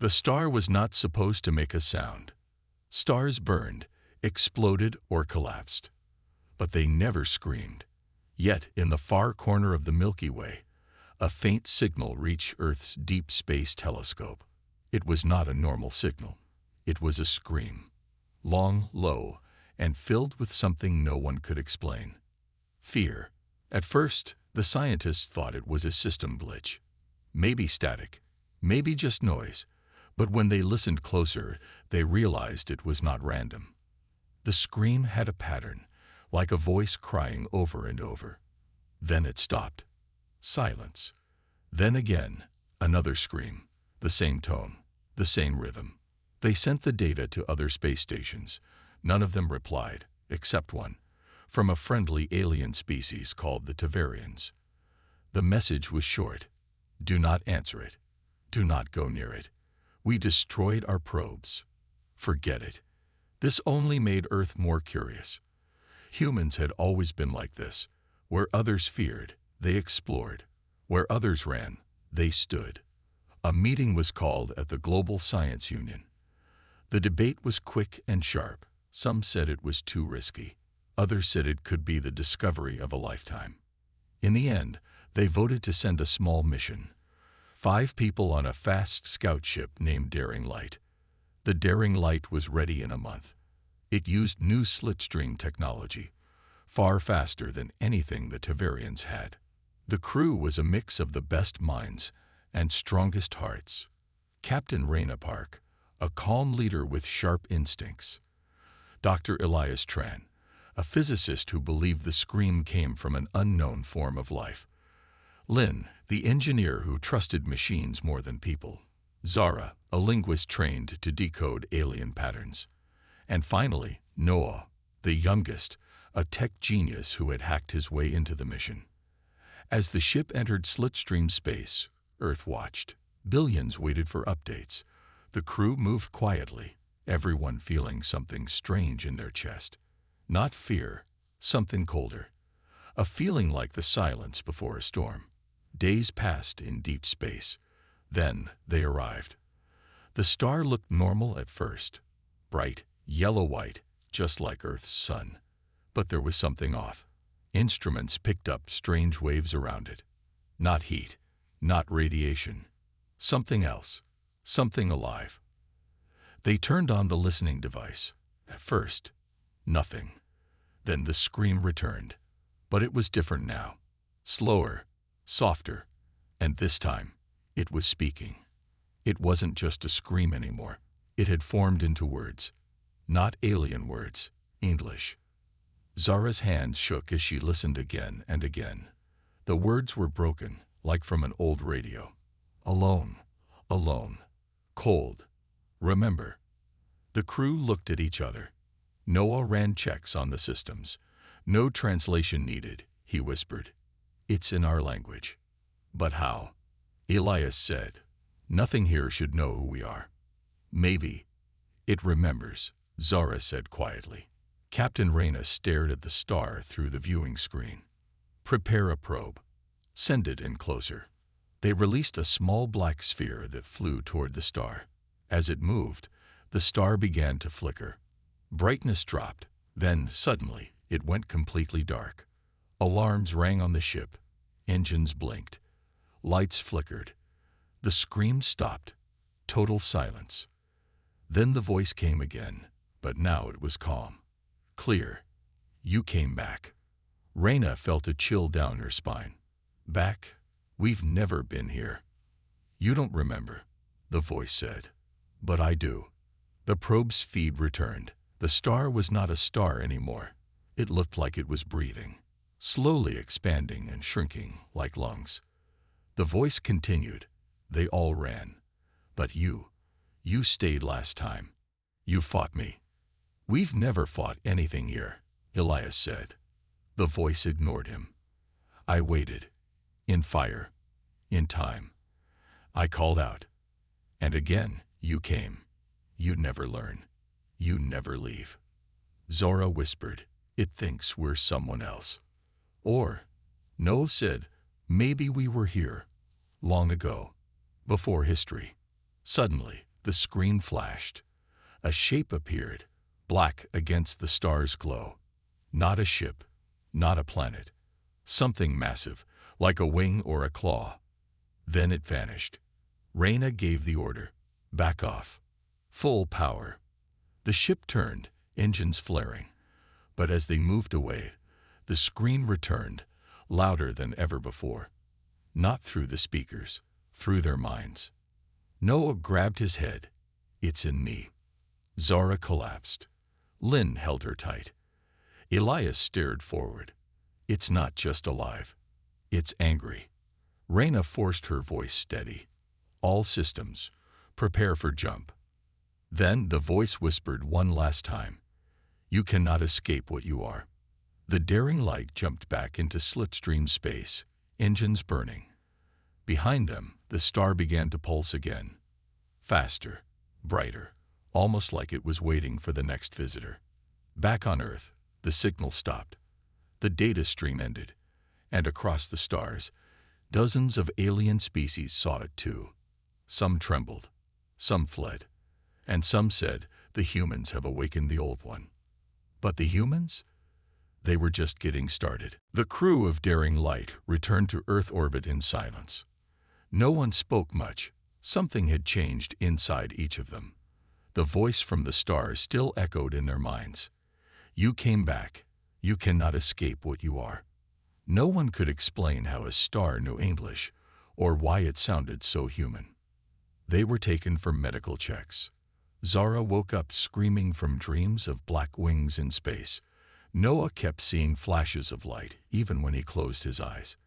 The star was not supposed to make a sound. Stars burned, exploded, or collapsed. But they never screamed. Yet, in the far corner of the Milky Way, a faint signal reached Earth's deep space telescope. It was not a normal signal. It was a scream. Long, low, and filled with something no one could explain. Fear. At first, the scientists thought it was a system glitch. Maybe static, maybe just noise. But when they listened closer, they realized it was not random. The scream had a pattern, like a voice crying over and over. Then it stopped. Silence. Then again, another scream. The same tone, the same rhythm. They sent the data to other space stations. None of them replied, except one, from a friendly alien species called the Tavarians. The message was short. Do not answer it. Do not go near it. We destroyed our probes. Forget it. This only made Earth more curious. Humans had always been like this. Where others feared, they explored. Where others ran, they stood. A meeting was called at the Global Science Union. The debate was quick and sharp. Some said it was too risky. Others said it could be the discovery of a lifetime. In the end, they voted to send a small mission. 5 people on a fast scout ship named Daring Light. The Daring Light was ready in a month. It used new slipstream technology, far faster than anything the Tavarians had. The crew was a mix of the best minds and strongest hearts. Captain Raina Park, a calm leader with sharp instincts. Dr. Elias Tran, a physicist who believed the scream came from an unknown form of life. Lin, the engineer who trusted machines more than people. Zara, a linguist trained to decode alien patterns. And finally, Noah, the youngest, a tech genius who had hacked his way into the mission. As the ship entered slipstream space, Earth watched. Billions waited for updates. The crew moved quietly, everyone feeling something strange in their chest. Not fear, something colder. A feeling like the silence before a storm. Days passed in deep space. Then they arrived. The star looked normal at first. Bright, yellow-white, just like Earth's sun. But there was something off. Instruments picked up strange waves around it. Not heat, not radiation. Something else. Something alive. They turned on the listening device. At first, nothing. Then the scream returned. But it was different now. Slower, softer, and this time, it was speaking. It wasn't just a scream anymore. It had formed into words. Not alien words, English. Zara's hands shook as she listened again and again. The words were broken, like from an old radio. Alone, alone, cold, remember. The crew looked at each other. Noah ran checks on the systems. No translation needed, he whispered. It's in our language. But how? Elias said, nothing here should know who we are. Maybe. It remembers, Zara said quietly. Captain Raina stared at the star through the viewing screen. Prepare a probe. Send it in closer. They released a small black sphere that flew toward the star. As it moved, the star began to flicker. Brightness dropped. Then, suddenly, it went completely dark. Alarms rang on the ship. Engines blinked. Lights flickered. The scream stopped. Total silence. Then the voice came again, but now it was calm. Clear. You came back. Raina felt a chill down her spine. Back? We've never been here. You don't remember, the voice said. But I do. The probe's feed returned. The star was not a star anymore. It looked like it was breathing, slowly expanding and shrinking like lungs. The voice continued. They all ran. But you stayed last time. You fought me. We've never fought anything here, Elias said. The voice ignored him. I waited. In fire. In time. I called out. And again, you came. You never learn. You never leave. Zora whispered. It thinks we're someone else. Or, Noah said, maybe we were here. Long ago. Before history. Suddenly, The screen flashed. A shape appeared, black against the star's glow. Not a ship, not a planet. Something massive, like a wing or a claw. Then it vanished. Reyna gave the order. Back off. Full power. The ship turned, engines flaring. But as they moved away, the scream returned, louder than ever before. Not through the speakers, through their minds. Noah grabbed his head. It's in me. Zara collapsed. Lynn held her tight. Elias stared forward. It's not just alive. It's angry. Reyna forced her voice steady. All systems, prepare for jump. Then the voice whispered one last time. You cannot escape what you are. The daring light jumped back into slipstream space, engines burning. Behind them, the star began to pulse again. Faster, brighter, almost like it was waiting for the next visitor. Back on Earth, the signal stopped. The data stream ended, and across the stars, dozens of alien species saw it too. Some trembled, some fled, and some said the humans have awakened the old one. But the humans? They were just getting started. The crew of Daring Light returned to Earth orbit in silence. No one spoke much. Something had changed inside each of them. The voice from the stars still echoed in their minds. You came back. You cannot escape what you are. No one could explain how a star knew English or why it sounded so human. They were taken for medical checks. Zara woke up screaming from dreams of black wings in space. Noah kept seeing flashes of light even when he closed his eyes.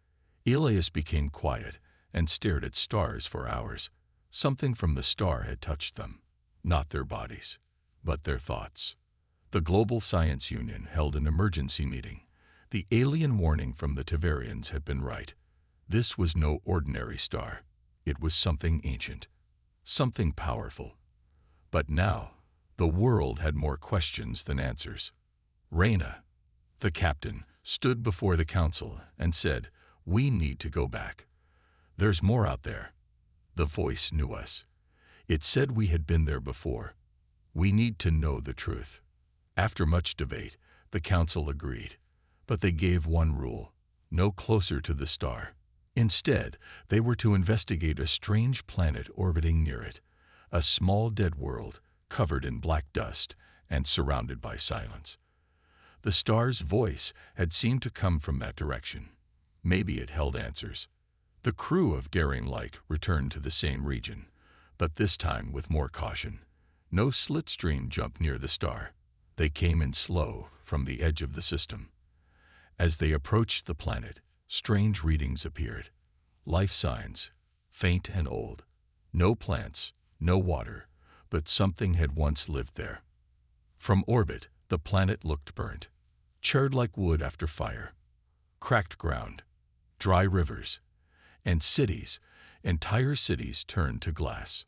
Elias became quiet and stared at stars for hours. Something from the star had touched them, not their bodies, but their thoughts. The Global Science Union held an emergency meeting. The alien warning from the Tavarians had been right. This was no ordinary star. It was something ancient, something powerful. But now, the world had more questions than answers. Reyna, the captain, stood before the council and said, "We need to go back. There's more out there." The voice knew us. It said we had been there before. We need to know the truth. After much debate, the council agreed. But they gave one rule: no closer to the star. Instead, they were to investigate a strange planet orbiting near it, a small dead world covered in black dust and surrounded by silence. The star's voice had seemed to come from that direction. Maybe it held answers. The crew of Daring Light returned to the same region, but this time with more caution. No slipstream jump near the star. They came in slow from the edge of the system. As they approached the planet, strange readings appeared. Life signs, faint and old. No plants, no water, but something had once lived there. From orbit, the planet looked burnt, charred like wood after fire. Cracked ground, dry rivers, and cities, entire cities turned to glass.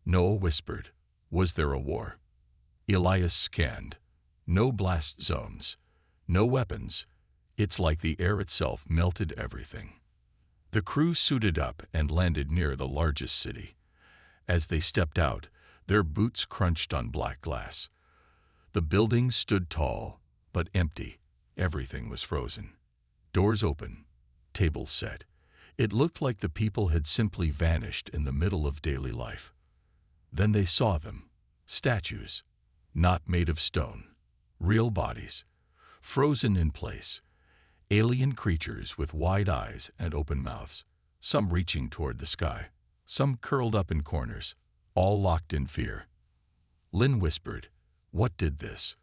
Noah whispered, "Was there a war?" Elias scanned. No blast zones, no weapons. It's like the air itself melted everything. The crew suited up and landed near the largest city. As they stepped out, their boots crunched on black glass. The buildings stood tall, but empty. Everything was frozen. Doors open, tables set. It looked like the people had simply vanished in the middle of daily life. Then they saw them, statues, not made of stone, real bodies, frozen in place, alien creatures with wide eyes and open mouths, some reaching toward the sky, some curled up in corners, all locked in fear. Lynn whispered, "What did this?"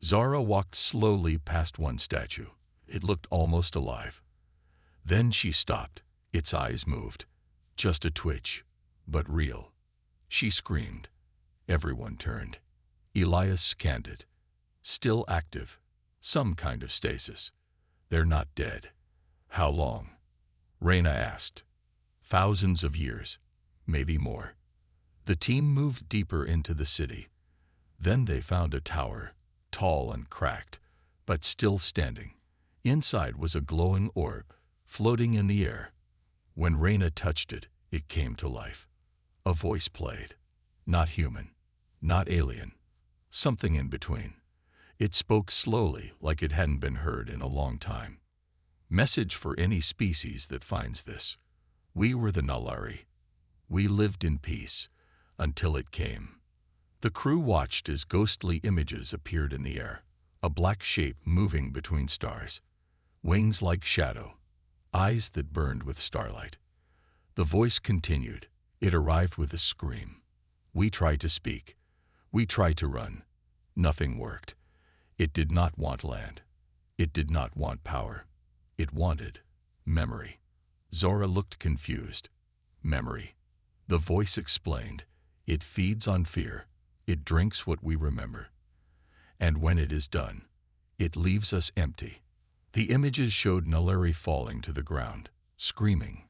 Zara walked slowly past one statue. It looked almost alive. Then she stopped. Its eyes moved. Just a twitch, but real. She screamed. Everyone turned. Elias scanned it. Still active. Some kind of stasis. They're not dead. How long? Reyna asked. Thousands of years. Maybe more. The team moved deeper into the city. Then they found a tower, tall and cracked, but still standing. Inside was a glowing orb, floating in the air. When Reyna touched it, it came to life. A voice played. Not human, not alien, something in between. It spoke slowly, like it hadn't been heard in a long time. Message for any species that finds this. We were the Nulari. We lived in peace until it came. The crew watched as ghostly images appeared in the air, a black shape moving between stars, wings like shadow, eyes that burned with starlight. The voice continued. It arrived with a scream. We tried to speak. We tried to run. Nothing worked. It did not want land. It did not want power. It wanted memory. Zora looked confused. Memory. The voice explained. It feeds on fear. It drinks what we remember. And when it is done, it leaves us empty. The images showed Nulari falling to the ground, screaming,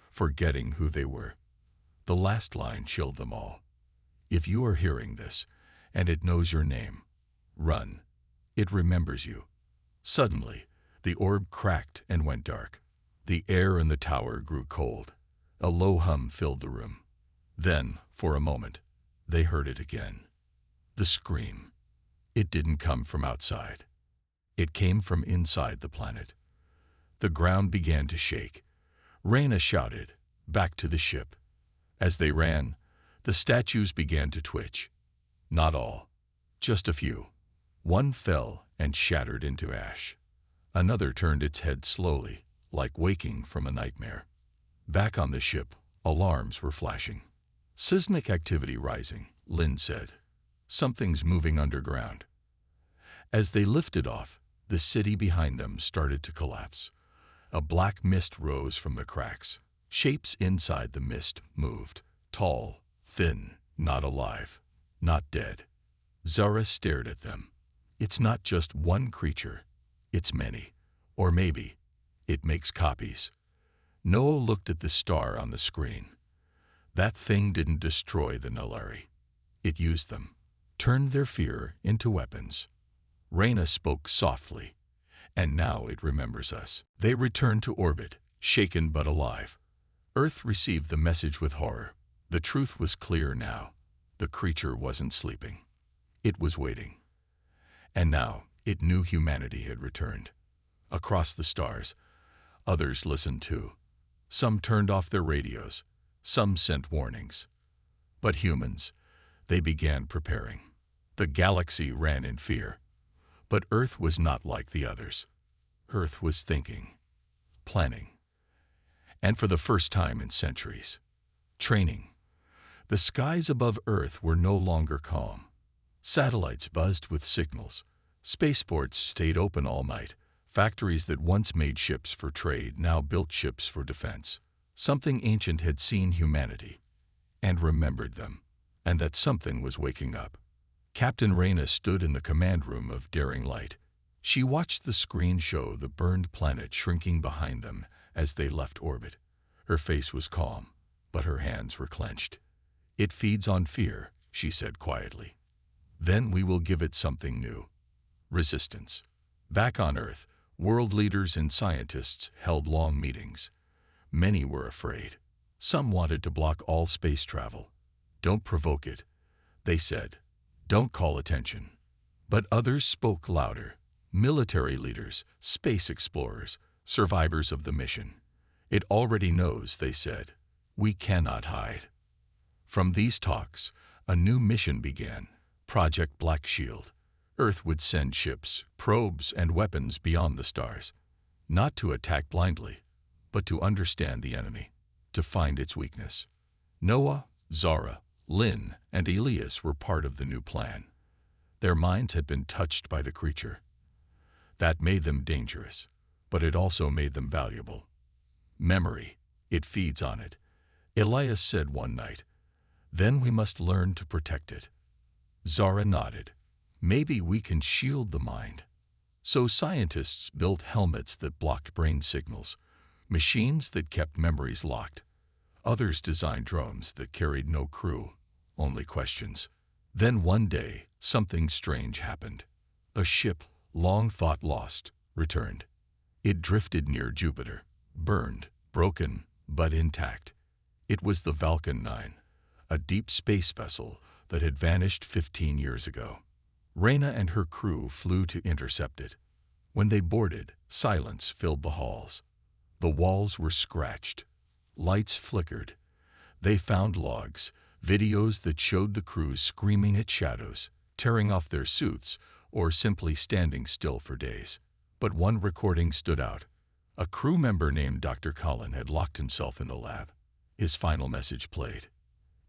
forgetting who they were. The last line chilled them all. If you are hearing this, and it knows your name, run. It remembers you. Suddenly, the orb cracked and went dark. The air in the tower grew cold. A low hum filled the room. Then, for a moment, they heard it again. The scream. It didn't come from outside. It came from inside the planet. The ground began to shake. Reyna shouted, "Back to the ship." As they ran, the statues began to twitch. Not all, just a few. One fell and shattered into ash. Another turned its head slowly, like waking from a nightmare. Back on the ship, alarms were flashing. "Seismic activity rising," Lynn said. "Something's moving underground." As they lifted off, the city behind them started to collapse. A black mist rose from the cracks. Shapes inside the mist moved, tall, thin, not alive, not dead. Zara stared at them. It's not just one creature, it's many. Or maybe it makes copies. Noah looked at the star on the screen. That thing didn't destroy the Nulari. It used them, turned their fear into weapons. Reyna spoke softly, "And now it remembers us." They returned to orbit, shaken but alive. Earth received the message with horror. The truth was clear now. The creature wasn't sleeping. It was waiting. And now it knew humanity had returned. Across the stars, others listened too. Some turned off their radios. Some sent warnings. But humans, they began preparing. The galaxy ran in fear. But Earth was not like the others. Earth was thinking, planning. And for the first time in centuries, training. The skies above Earth were no longer calm. Satellites buzzed with signals. Spaceports stayed open all night. Factories that once made ships for trade now built ships for defense. Something ancient had seen humanity and remembered them, and that something was waking up. Captain Reyna stood in the command room of Daring Light. She watched the screen show the burned planet shrinking behind them as they left orbit. Her face was calm, but her hands were clenched. "It feeds on fear," she said quietly. "Then we will give it something new. Resistance." Back on Earth, world leaders and scientists held long meetings. Many were afraid. Some wanted to block all space travel. "Don't provoke it," they said. "Don't call attention." But others spoke louder. Military leaders, space explorers, survivors of the mission. "It already knows," they said. "We cannot hide." From these talks, a new mission began, Project Black Shield. Earth would send ships, probes, and weapons beyond the stars, not to attack blindly, but to understand the enemy, to find its weakness. Noah, Zara, Lynn, and Elias were part of the new plan. Their minds had been touched by the creature. That made them dangerous, but it also made them valuable. "Memory, it feeds on it," Elias said one night. "Then we must learn to protect it." Zara nodded. "Maybe we can shield the mind." So scientists built helmets that blocked brain signals, machines that kept memories locked. Others designed drones that carried no crew, only questions. Then one day, something strange happened. A ship, long thought lost, returned. It drifted near Jupiter, burned, broken, but intact. It was the Vulcan 9, a deep space vessel that had vanished 15 years ago. Reyna and her crew flew to intercept it. When they boarded, silence filled the halls. The walls were scratched. Lights flickered. They found logs, videos that showed the crew screaming at shadows, tearing off their suits, or simply standing still for days. But one recording stood out. A crew member named Dr. Cullen had locked himself in the lab. His final message played.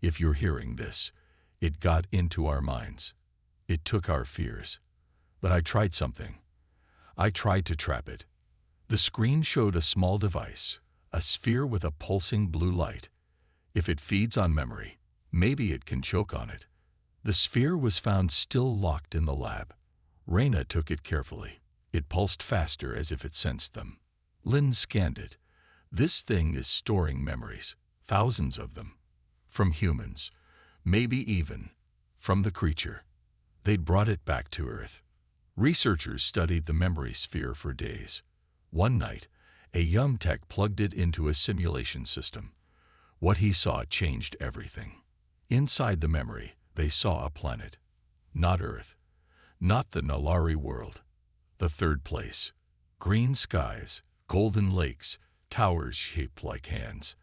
If you're hearing this, it got into our minds. It took our fears. But I tried something. I tried to trap it. The screen showed a small device, a sphere with a pulsing blue light. If it feeds on memory, maybe it can choke on it. The sphere was found still locked in the lab. Reyna took it carefully. It pulsed faster as if it sensed them. Lynn scanned it. This thing is storing memories, thousands of them. From humans, maybe even from the creature. They'd brought it back to Earth. Researchers studied the memory sphere for days. One night, a young tech plugged it into a simulation system. What he saw changed everything. Inside the memory, they saw a planet. Not Earth. Not the Nalari world. The third place. Green skies, golden lakes, towers shaped like hands.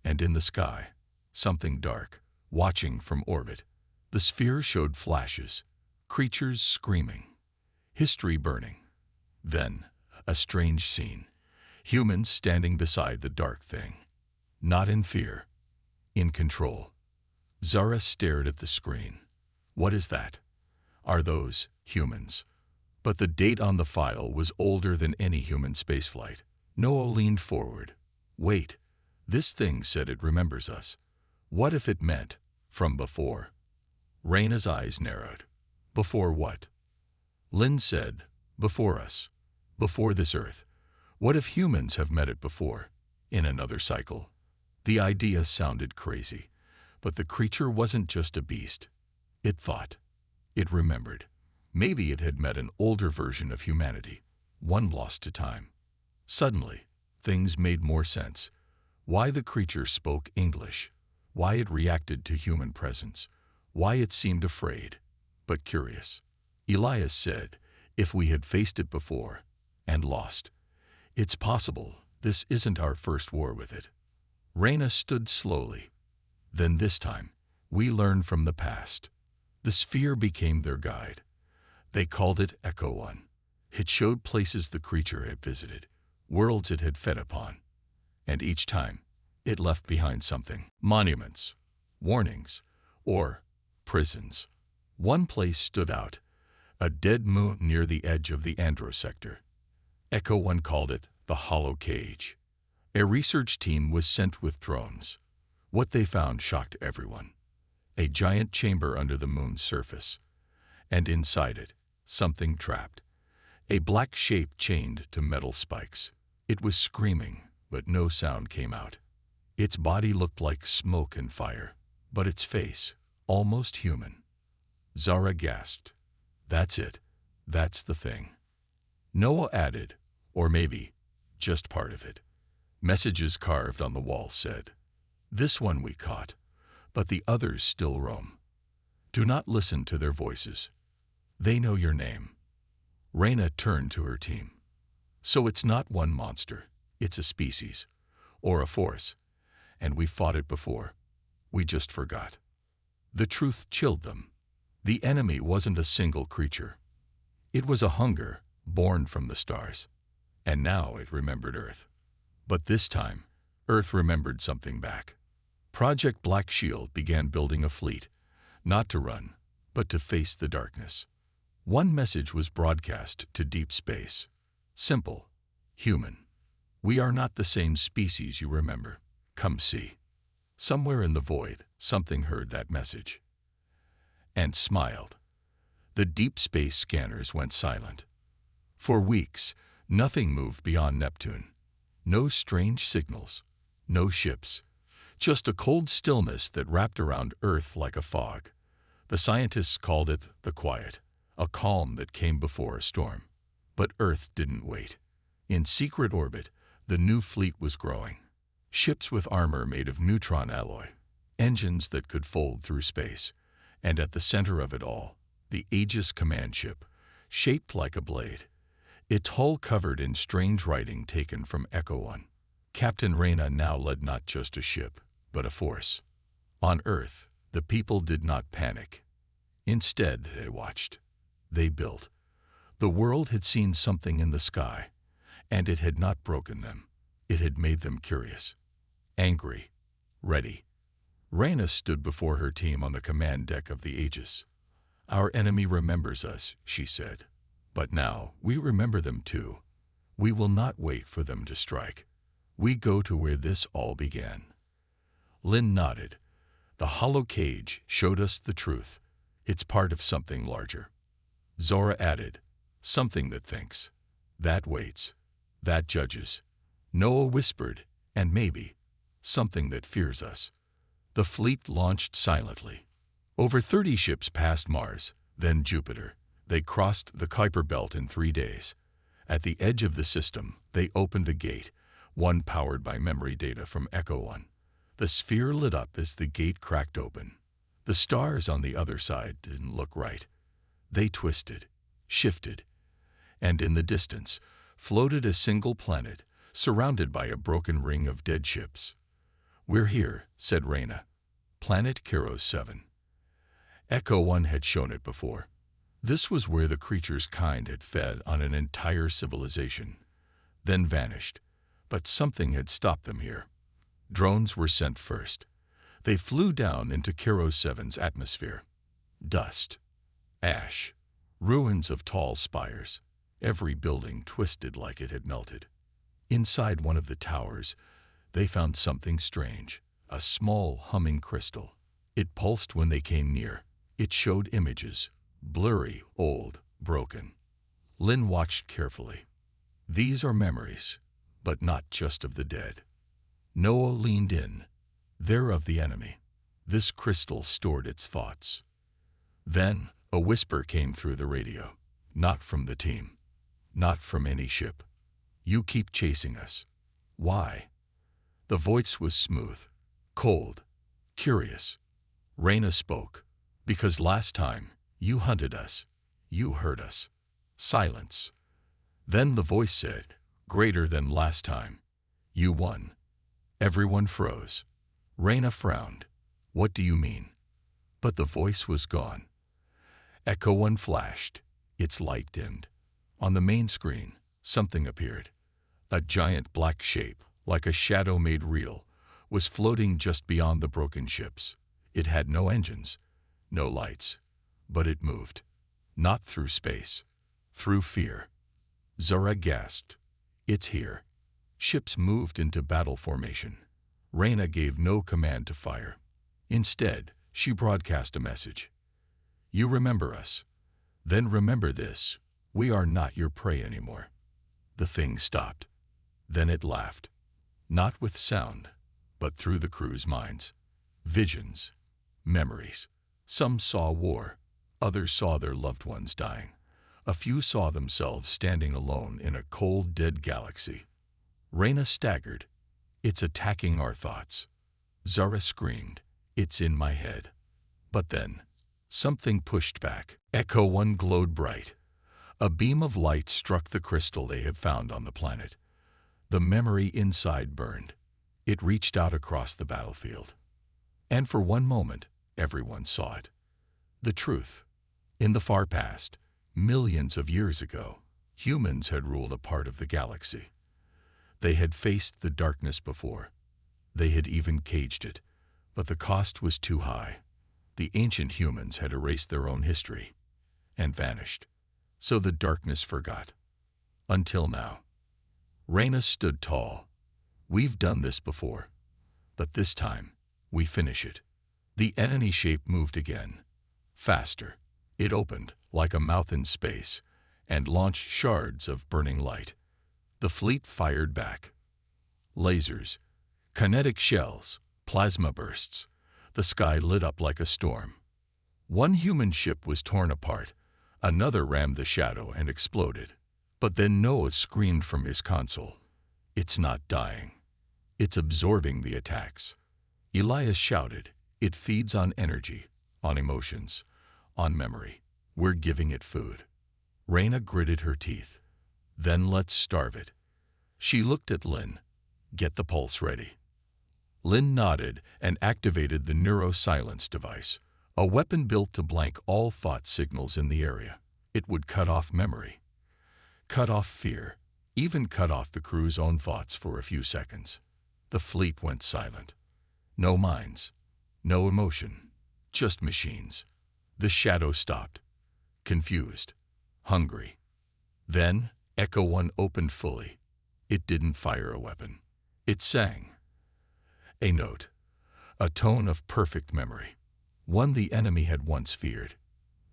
And in the sky, something dark, watching from orbit. The sphere showed flashes, creatures screaming, history burning. Then, a strange scene. Humans standing beside the dark thing. Not in fear, in control. Zara stared at the screen. What is that? Are those humans? But the date on the file was older than any human spaceflight. Noah leaned forward. Wait, this thing said it remembers us. What if it meant from before? Reyna's eyes narrowed. Before what? Lynn said, before us. Before this Earth. What if humans have met it before? In another cycle? The idea sounded crazy, but the creature wasn't just a beast. It thought. It remembered. Maybe it had met an older version of humanity, one lost to time. Suddenly, things made more sense. Why the creature spoke English. Why it reacted to human presence. Why it seemed afraid, but curious. Elias said, if we had faced it before, and lost. It's possible this isn't our first war with it. Reyna stood slowly. Then this time, we learned from the past. The sphere became their guide. They called it Echo One. It showed places the creature had visited, worlds it had fed upon. And each time, it left behind something. Monuments, warnings, or prisons. One place stood out, a dead moon near the edge of the Andro sector. Echo One called it the Hollow Cage. A research team was sent with drones. What they found shocked everyone. A giant chamber under the moon's surface. And inside it, something trapped. A black shape chained to metal spikes. It was screaming, but no sound came out. Its body looked like smoke and fire, but its face, almost human. Zara gasped. That's it. That's the thing. Noah added, or maybe, just part of it. Messages carved on the wall said, this one we caught, but the others still roam. Do not listen to their voices. They know your name. Reyna turned to her team. So it's not one monster, it's a species, or a force, and we fought it before. We just forgot. The truth chilled them. The enemy wasn't a single creature. It was a hunger born from the stars. And now it remembered Earth. But this time, Earth remembered something back. Project Black Shield began building a fleet, not to run, but to face the darkness. One message was broadcast to deep space. Simple. Human. We are not the same species you remember. Come see. Somewhere in the void, something heard that message. And smiled. The deep space scanners went silent. For weeks, nothing moved beyond Neptune. No strange signals. No ships. Just a cold stillness that wrapped around Earth like a fog. The scientists called it the quiet, a calm that came before a storm. But Earth didn't wait. In secret orbit, the new fleet was growing. Ships with armor made of neutron alloy. engines that could fold through space, and at the center of it all, the Aegis command ship, shaped like a blade, its hull covered in strange writing taken from Echo 1. Captain Reyna now led not just a ship, but a force. On Earth, the people did not panic. Instead, they watched. They built. The world had seen something in the sky, and it had not broken them. It had made them curious, angry, ready. Reyna stood before her team on the command deck of the Aegis. "Our enemy remembers us," she said. "But now we remember them too. We will not wait for them to strike. We go to where this all began." Lynn nodded. "The hollow cage showed us the truth. It's part of something larger." Zora added, "Something that thinks, that waits, that judges." Noah whispered, "And maybe, something that fears us." The fleet launched silently. Over 30 ships passed Mars, then Jupiter. They crossed the Kuiper Belt in 3 days. At the edge of the system, they opened a gate, one powered by memory data from Echo 1. The sphere lit up as the gate cracked open. The stars on the other side didn't look right. They twisted, shifted, and in the distance floated a single planet, surrounded by a broken ring of dead ships. "We're here," said Reyna. "Planet Keros 7. Echo 1 had shown it before. This was where the creature's kind had fed on an entire civilization, then vanished. But something had stopped them here. Drones were sent first. They flew down into Keros 7's atmosphere. Dust, ash, ruins of tall spires, every building twisted like it had melted. Inside one of the towers, they found something strange, a small humming crystal. It pulsed when they came near. It showed images, blurry, old, broken. Lynn watched carefully. "These are memories, but not just of the dead." Noah leaned in. "They're of the enemy." This crystal stored its thoughts. Then a whisper came through the radio. "Not from the team. Not from any ship. You keep chasing us." "Why?" The voice was smooth, cold, curious. Reyna spoke. "Because last time, you hunted us. You hurt us." Silence. Then the voice said, "Greater than last time. You won." Everyone froze. Reyna frowned. "What do you mean?" But the voice was gone. Echo 1 flashed. Its light dimmed. On the main screen, something appeared. A giant black shape, like a shadow made real, was floating just beyond the broken ships. It had no engines, no lights, but it moved. Not through space, through fear. Zora gasped. "It's here." Ships moved into battle formation. Reyna gave no command to fire. Instead, she broadcast a message. "You remember us. Then remember this. We are not your prey anymore." The thing stopped. Then it laughed. Not with sound, but through the crew's minds. Visions, memories. Some saw war. Others saw their loved ones dying. A few saw themselves standing alone in a cold, dead galaxy. Reyna staggered. "It's attacking our thoughts." Zara screamed. "It's in my head." But then, something pushed back. Echo 1 glowed bright. A beam of light struck the crystal they had found on the planet. The memory inside burned. It reached out across the battlefield. And for one moment, everyone saw it. The truth. In the far past, millions of years ago, humans had ruled a part of the galaxy. They had faced the darkness before. They had even caged it, but the cost was too high. The ancient humans had erased their own history and vanished. So the darkness forgot. Until now. Reyna stood tall. "We've done this before. But this time, we finish it." The enemy shape moved again. Faster. It opened, like a mouth in space, and launched shards of burning light. The fleet fired back. Lasers, kinetic shells, plasma bursts. The sky lit up like a storm. One human ship was torn apart. Another rammed the shadow and exploded. But then Noah screamed from his console. "It's not dying. It's absorbing the attacks." Elias shouted, It feeds on energy, on emotions, on memory. We're giving it food. Reyna gritted her teeth. Then let's starve it. She looked at Lynn. Get the pulse ready. Lynn nodded and activated the neuro-silence device, a weapon built to blank all thought signals in the area. It would cut off memory, cut off fear, even cut off the crew's own thoughts for a few seconds. The fleet went silent. No minds, no emotion, just machines. The shadow stopped, confused, hungry. Then Echo 1 opened fully. It didn't fire a weapon. It sang. A note, a tone of perfect memory, one the enemy had once feared.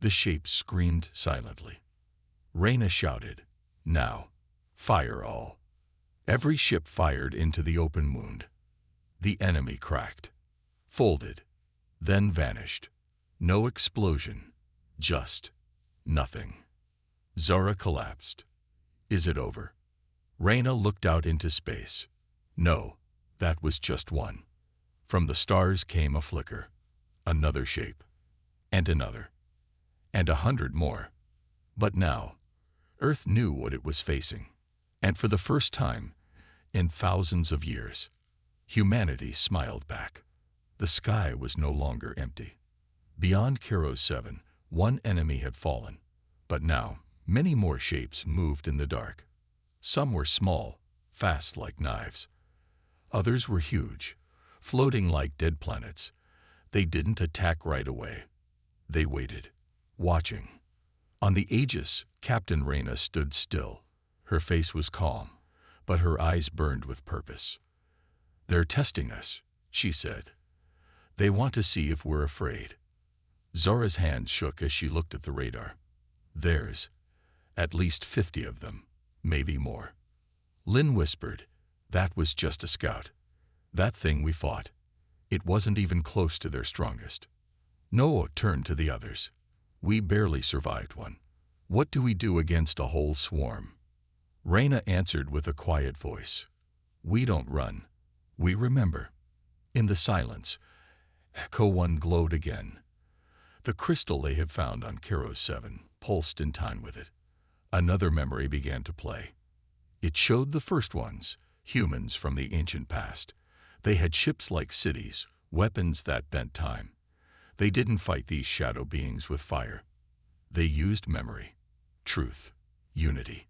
The shape screamed silently. Reyna shouted, now, fire all. Every ship fired into the open wound. The enemy cracked, folded, then vanished. No explosion, just nothing. Zara collapsed. Is it over? Reyna looked out into space. No, that was just one. From the stars came a flicker, another shape, and another, and 100 more. But now, Earth knew what it was facing, and for the first time, in thousands of years, humanity smiled back. The sky was no longer empty. Beyond Keros 7, one enemy had fallen, but now many more shapes moved in the dark. Some were small, fast like knives. Others were huge, floating like dead planets. They didn't attack right away. They waited, watching. On the Aegis, Captain Reyna stood still. Her face was calm, but her eyes burned with purpose. They're testing us, she said. They want to see if we're afraid. Zara's hands shook as she looked at the radar. There's at least 50 of them, maybe more. Lynn whispered, that was just a scout. That thing we fought, it wasn't even close to their strongest. Noah turned to the others. We barely survived one. What do we do against a whole swarm? Reyna answered with a quiet voice. We don't run. We remember. In the silence, Echo 1 glowed again. The crystal they had found on Keros 7 pulsed in time with it. Another memory began to play. It showed the first ones, humans from the ancient past. They had ships like cities, weapons that bent time. They didn't fight these shadow beings with fire. They used memory, truth, unity.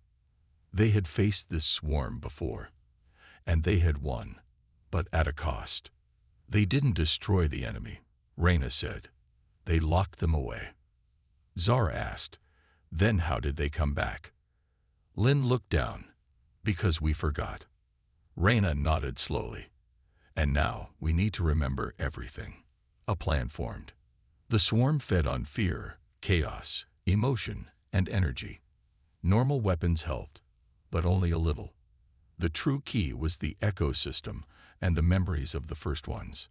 They had faced this swarm before, and they had won, but at a cost. They didn't destroy the enemy, Reyna said. They locked them away. Zara asked, then how did they come back? Lynn looked down. Because we forgot. Reyna nodded slowly. And now we need to remember everything. A plan formed. The swarm fed on fear, chaos, emotion, and energy. Normal weapons helped, but only a little. The true key was the ecosystem and the memories of the first ones.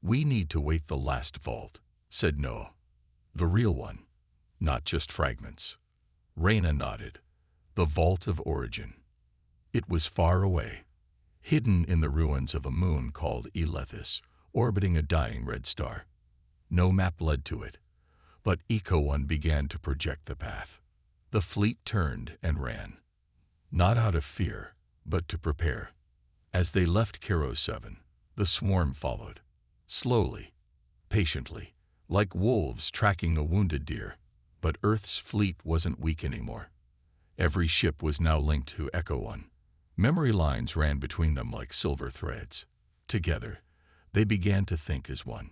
We need to wait the last vault, said Noah. The real one, not just fragments. Reyna nodded. The vault of origin. It was far away, hidden in the ruins of a moon called Elethis, orbiting a dying red star. No map led to it, but Echo 1 began to project the path. The fleet turned and ran, not out of fear, but to prepare. As they left Keros 7, the swarm followed, slowly, patiently, like wolves tracking a wounded deer. But Earth's fleet wasn't weak anymore. Every ship was now linked to Echo 1. Memory lines ran between them like silver threads. Together, they began to think as one,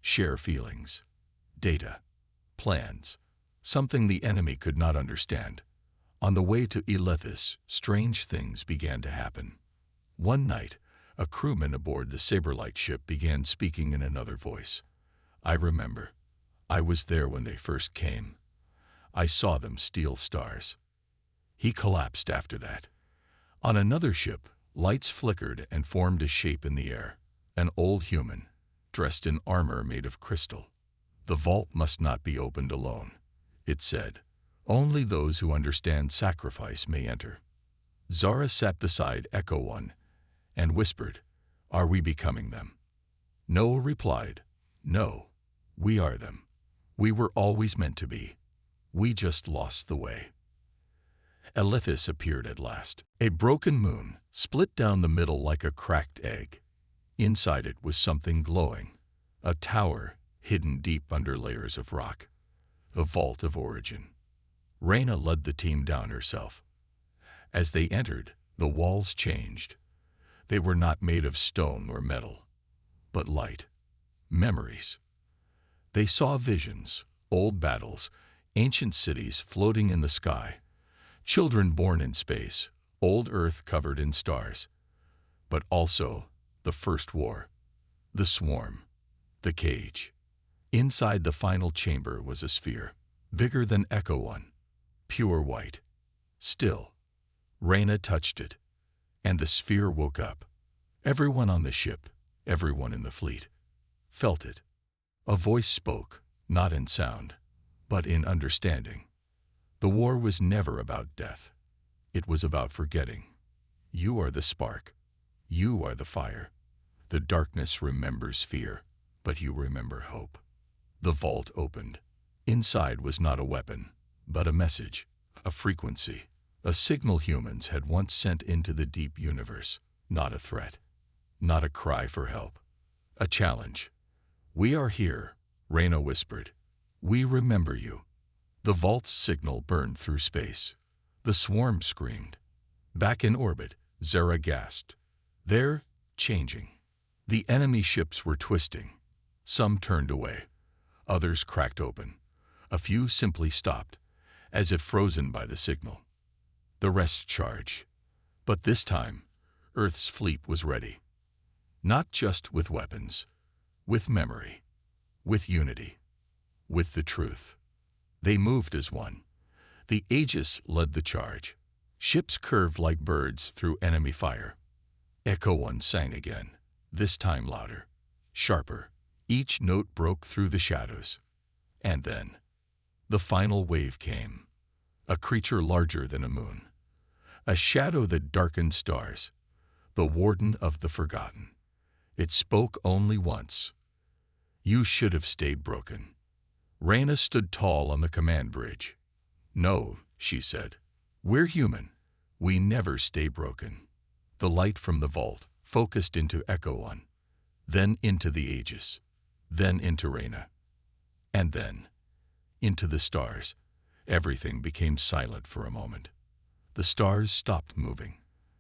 share feelings, data, plans, something the enemy could not understand. On the way to Elethis, strange things began to happen. One night, a crewman aboard the Saberlight ship began speaking in another voice. I remember. I was there when they first came. I saw them steal stars. He collapsed after that. On another ship, lights flickered and formed a shape in the air. An old human, dressed in armor made of crystal. The vault must not be opened alone, it said. Only those who understand sacrifice may enter. Zara sat beside Echo 1 and whispered, are we becoming them? Noah replied, No, we are them. We were always meant to be. We just lost the way. Elithis appeared at last. A broken moon, split down the middle like a cracked egg. Inside it was something glowing. A tower, hidden deep under layers of rock. The vault of origin. Reyna led the team down herself. As they entered, the walls changed. They were not made of stone or metal, but light. Memories. They saw visions, old battles, ancient cities floating in the sky, children born in space, old Earth covered in stars. But also the first war, the swarm, the cage. Inside the final chamber was a sphere, bigger than Echo One, pure white. Still, Reyna touched it, and the sphere woke up. Everyone on the ship, everyone in the fleet, felt it. A voice spoke, not in sound, but in understanding. The war was never about death. It was about forgetting. You are the spark. You are the fire. The darkness remembers fear, but you remember hope. The vault opened. Inside was not a weapon, but a message, a frequency, a signal humans had once sent into the deep universe. Not a threat, not a cry for help, a challenge. We are here, Reyna whispered. We remember you. The vault's signal burned through space. The swarm screamed. Back in orbit, Zara gasped. They're changing. The enemy ships were twisting. Some turned away. Others cracked open. A few simply stopped, as if frozen by the signal. The rest charged. But this time, Earth's fleet was ready. Not just with weapons, with memory, with unity, with the truth. They moved as one. The Aegis led the charge. Ships curved like birds through enemy fire. Echo One sang again, this time louder, sharper. Each note broke through the shadows. And then, the final wave came. A creature larger than a moon. A shadow that darkened stars. The Warden of the Forgotten. It spoke only once. You should have stayed broken. Reyna stood tall on the command bridge. No, she said. We're human. We never stay broken. The light from the vault focused into Echo One, then into the Aegis, then into Reyna, and then into the stars. Everything became silent for a moment. The stars stopped moving.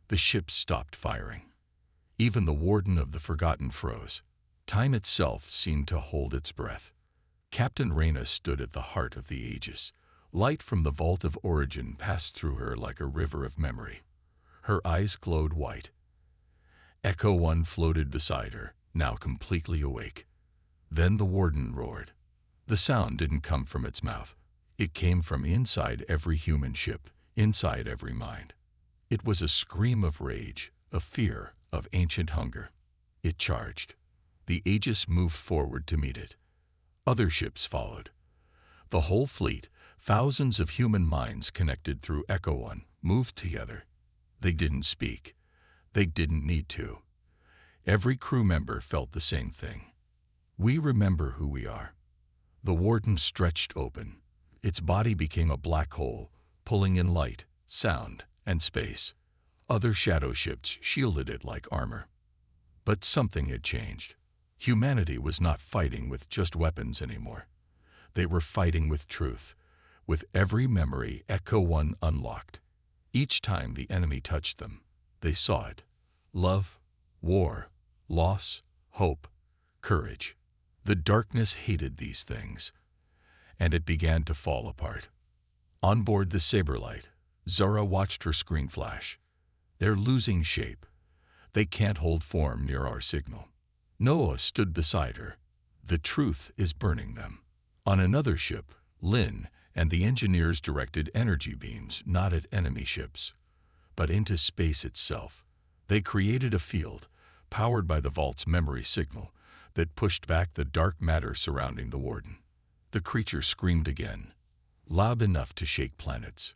The ships stopped firing. Even the Warden of the Forgotten froze. Time itself seemed to hold its breath. Captain Reyna stood at the heart of the Aegis. Light from the vault of origin passed through her like a river of memory. Her eyes glowed white. Echo One floated beside her, now completely awake. Then the Warden roared. The sound didn't come from its mouth. It came from inside every human ship, inside every mind. It was a scream of rage, of fear, of ancient hunger. It charged. The Aegis moved forward to meet it. Other ships followed. The whole fleet, thousands of human minds connected through Echo One, moved together. They didn't speak. They didn't need to. Every crew member felt the same thing. We remember who we are. The Warden stretched open. Its body became a black hole, pulling in light, sound, and space. Other shadow ships shielded it like armor. But something had changed. Humanity was not fighting with just weapons anymore. They were fighting with truth, with every memory Echo One unlocked. Each time the enemy touched them, they saw it. Love, war, loss, hope, courage. The darkness hated these things, and it began to fall apart. On board the Saberlight, Zara watched her screen flash. They're losing shape. They can't hold form near our signal. Noah stood beside her. The truth is burning them. On another ship, Lynn and the engineers directed energy beams not at enemy ships, but into space itself. They created a field, powered by the vault's memory signal, that pushed back the dark matter surrounding the Warden. The creature screamed again, loud enough to shake planets.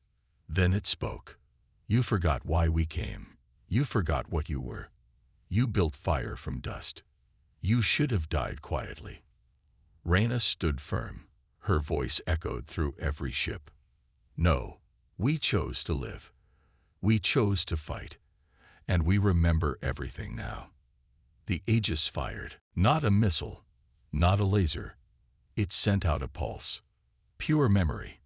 Then it spoke. You forgot why we came. You forgot what you were. You built fire from dust. You should have died quietly. Reyna stood firm. Her voice echoed through every ship. No, we chose to live. We chose to fight. And we remember everything now. The Aegis fired. Not a missile, not a laser. It sent out a pulse. Pure memory.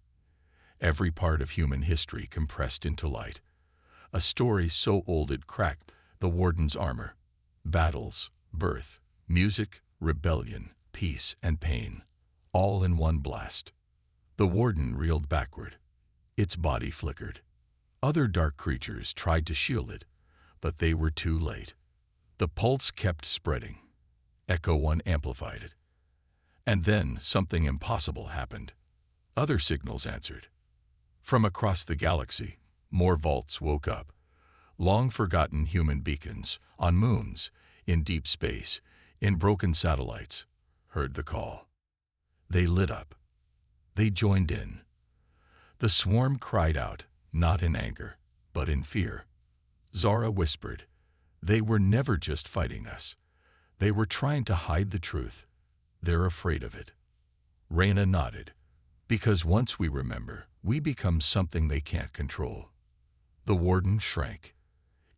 Every part of human history compressed into light. A story so old it cracked the warden's armor. Battles, birth, music, rebellion, peace, and pain. All in one blast. The warden reeled backward. Its body flickered. Other dark creatures tried to shield it, but they were too late. The pulse kept spreading. Echo 1 amplified it. And then something impossible happened. Other signals answered. From across the galaxy, more vaults woke up. Long-forgotten human beacons, on moons, in deep space, in broken satellites, heard the call. They lit up. They joined in. The swarm cried out, not in anger, but in fear. Zara whispered, "They were never just fighting us. They were trying to hide the truth. They're afraid of it." Reyna nodded. "Because once we remember, we become something they can't control." The warden shrank.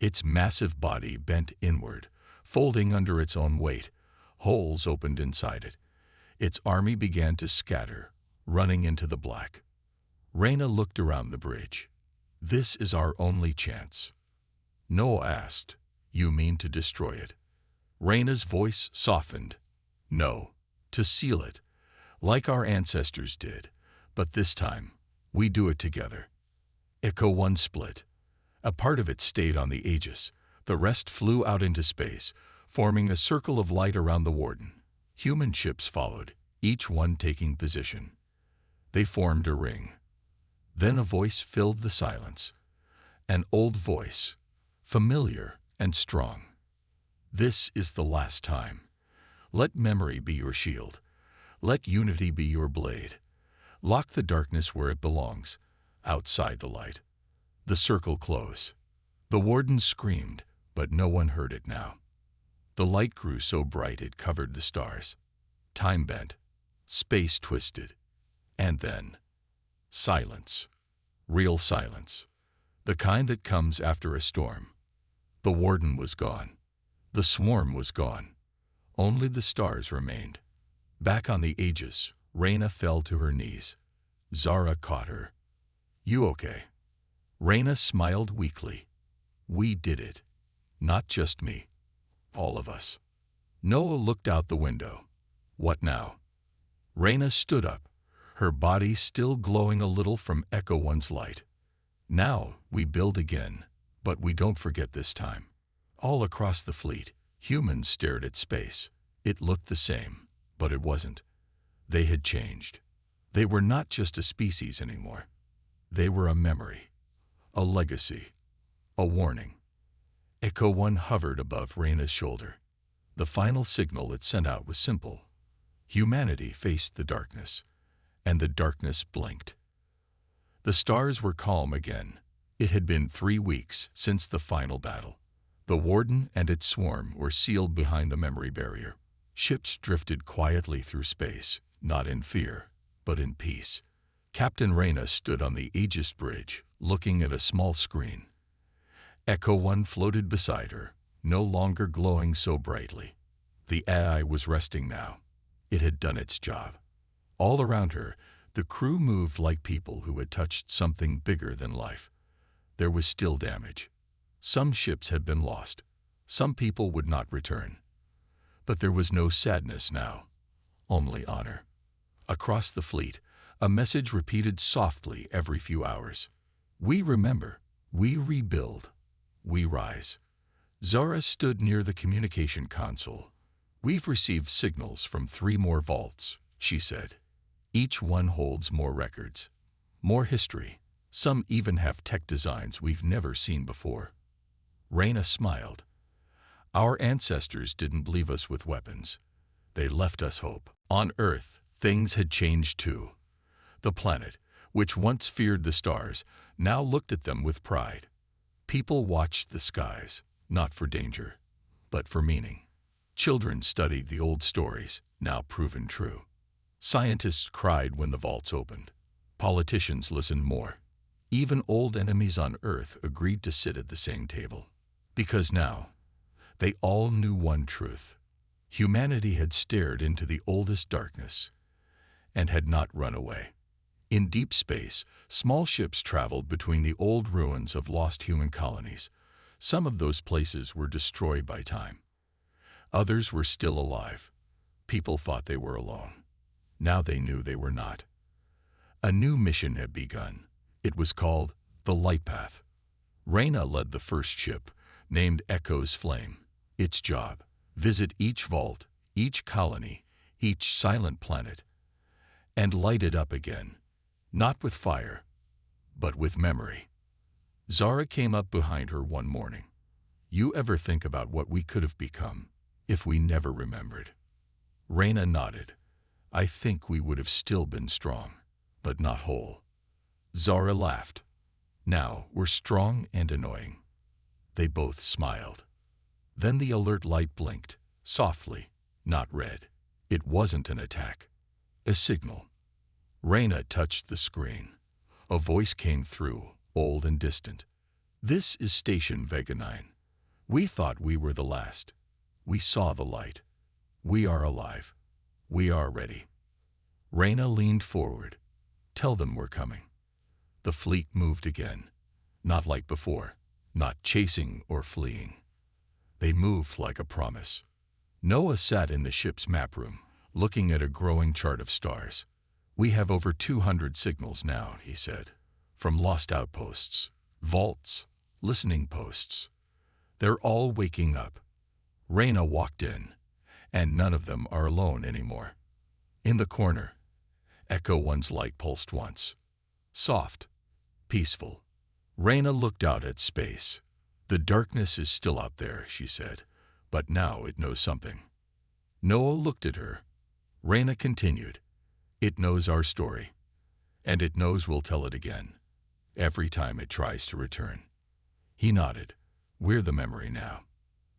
Its massive body bent inward, folding under its own weight. Holes opened inside it. Its army began to scatter, running into the black. Reyna looked around the bridge. "This is our only chance." Noah asked, "You mean to destroy it?" Reyna's voice softened. "No, to seal it, like our ancestors did. But this time, we do it together." Echo 1 split. A part of it stayed on the Aegis. The rest flew out into space, forming a circle of light around the warden. Human ships followed, each one taking position. They formed a ring. Then a voice filled the silence. An old voice, familiar and strong. "This is the last time. Let memory be your shield. Let unity be your blade. Lock the darkness where it belongs, outside the light." The circle closed. The warden screamed, but no one heard it now. The light grew so bright it covered the stars. Time bent. Space twisted. And then, silence. Real silence. The kind that comes after a storm. The warden was gone. The swarm was gone. Only the stars remained. Back on the Aegis, Reyna fell to her knees. Zara caught her. "You okay?" Reyna smiled weakly. "We did it. Not just me. All of us." Noah looked out the window. "What now?" Reyna stood up, her body still glowing a little from Echo 1's light. "Now we build again, but we don't forget this time." All across the fleet, humans stared at space. It looked the same, but it wasn't. They had changed. They were not just a species anymore. They were a memory, a legacy, a warning. Echo 1 hovered above Reyna's shoulder. The final signal it sent out was simple. Humanity faced the darkness, and the darkness blinked. The stars were calm again. It had been 3 weeks since the final battle. The warden and its swarm were sealed behind the memory barrier. Ships drifted quietly through space, not in fear, but in peace. Captain Reyna stood on the Aegis bridge, looking at a small screen. Echo 1 floated beside her, no longer glowing so brightly. The AI was resting now. It had done its job. All around her, the crew moved like people who had touched something bigger than life. There was still damage. Some ships had been lost. Some people would not return. But there was no sadness now, only honor. Across the fleet, a message repeated softly every few hours. "We remember, we rebuild, we rise." Zara stood near the communication console. "We've received signals from 3 more vaults," she said. "Each one holds more records, more history. Some even have tech designs we've never seen before." Reyna smiled. "Our ancestors didn't leave us with weapons. They left us hope." On Earth, things had changed too. The planet, which once feared the stars, now looked at them with pride. People watched the skies, not for danger, but for meaning. Children studied the old stories, now proven true. Scientists cried when the vaults opened. Politicians listened more. Even old enemies on Earth agreed to sit at the same table. Because now, they all knew one truth. Humanity had stared into the oldest darkness and had not run away. In deep space, small ships traveled between the old ruins of lost human colonies. Some of those places were destroyed by time. Others were still alive. People thought they were alone. Now they knew they were not. A new mission had begun. It was called the Light Path. Reyna led the first ship, named Echo's Flame. Its job: visit each vault, each colony, each silent planet, and light it up again, not with fire, but with memory. Zara came up behind her one morning. You ever think about what we could have become if we never remembered? Reyna nodded. I think we would have still been strong, but not whole. Zara laughed. Now we're strong and annoying. They both smiled. Then the alert light blinked, softly, not red. It wasn't an attack. A signal. Reyna touched the screen. A voice came through, old and distant. This is Station Vega 9. We thought we were the last. We saw the light. We are alive. We are ready. Reyna leaned forward. Tell them we're coming. The fleet moved again. Not like before. Not chasing or fleeing. They moved like a promise. Noah sat in the ship's map room, looking at a growing chart of stars. We have over 200 signals now, he said, from lost outposts, vaults, listening posts. They're all waking up. Reyna walked in, and none of them are alone anymore. In the corner, Echo 1's light pulsed once. Soft, peaceful. Reyna looked out at space. The darkness is still out there, she said, but now it knows something. Noah looked at her. Reyna continued. It knows our story, and it knows we'll tell it again, every time it tries to return. He nodded. We're the memory now.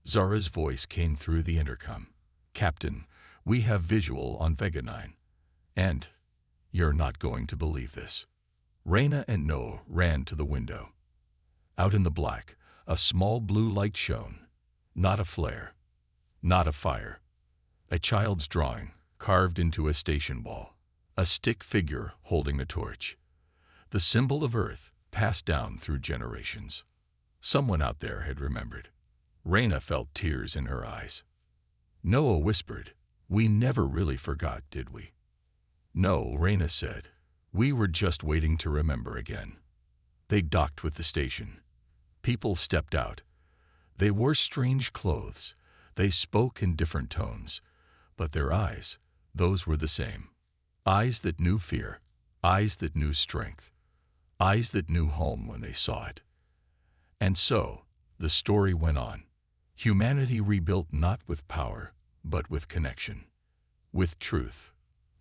Zara's voice came through the intercom. Captain, we have visual on Vega 9. And you're not going to believe this. Reyna and Noah ran to the window. Out in the black, a small blue light shone. Not a flare. Not a fire. A child's drawing, carved into a station wall. A stick figure holding a torch. The symbol of Earth, passed down through generations. Someone out there had remembered. Reyna felt tears in her eyes. Noah whispered, we never really forgot, did we? No, Reyna said. We were just waiting to remember again. They docked with the station. People stepped out. They wore strange clothes. They spoke in different tones. But their eyes, those were the same. Eyes that knew fear. Eyes that knew strength. Eyes that knew home when they saw it. And so, the story went on. Humanity rebuilt not with power, but with connection. With truth.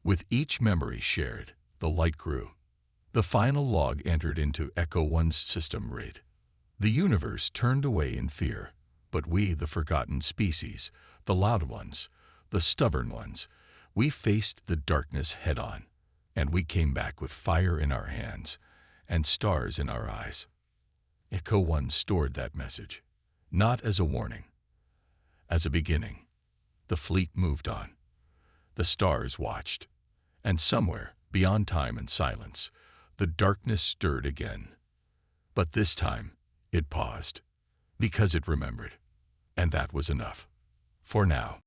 With each memory shared, the light grew. The final log entered into Echo 1's system read. The universe turned away in fear, but we, the forgotten species, the loud ones, the stubborn ones, we faced the darkness head-on, and we came back with fire in our hands and stars in our eyes. Echo 1 stored that message, not as a warning, as a beginning. The fleet moved on. The stars watched, and somewhere, beyond time and silence, the darkness stirred again. But this time, it paused, because it remembered, and that was enough. For now.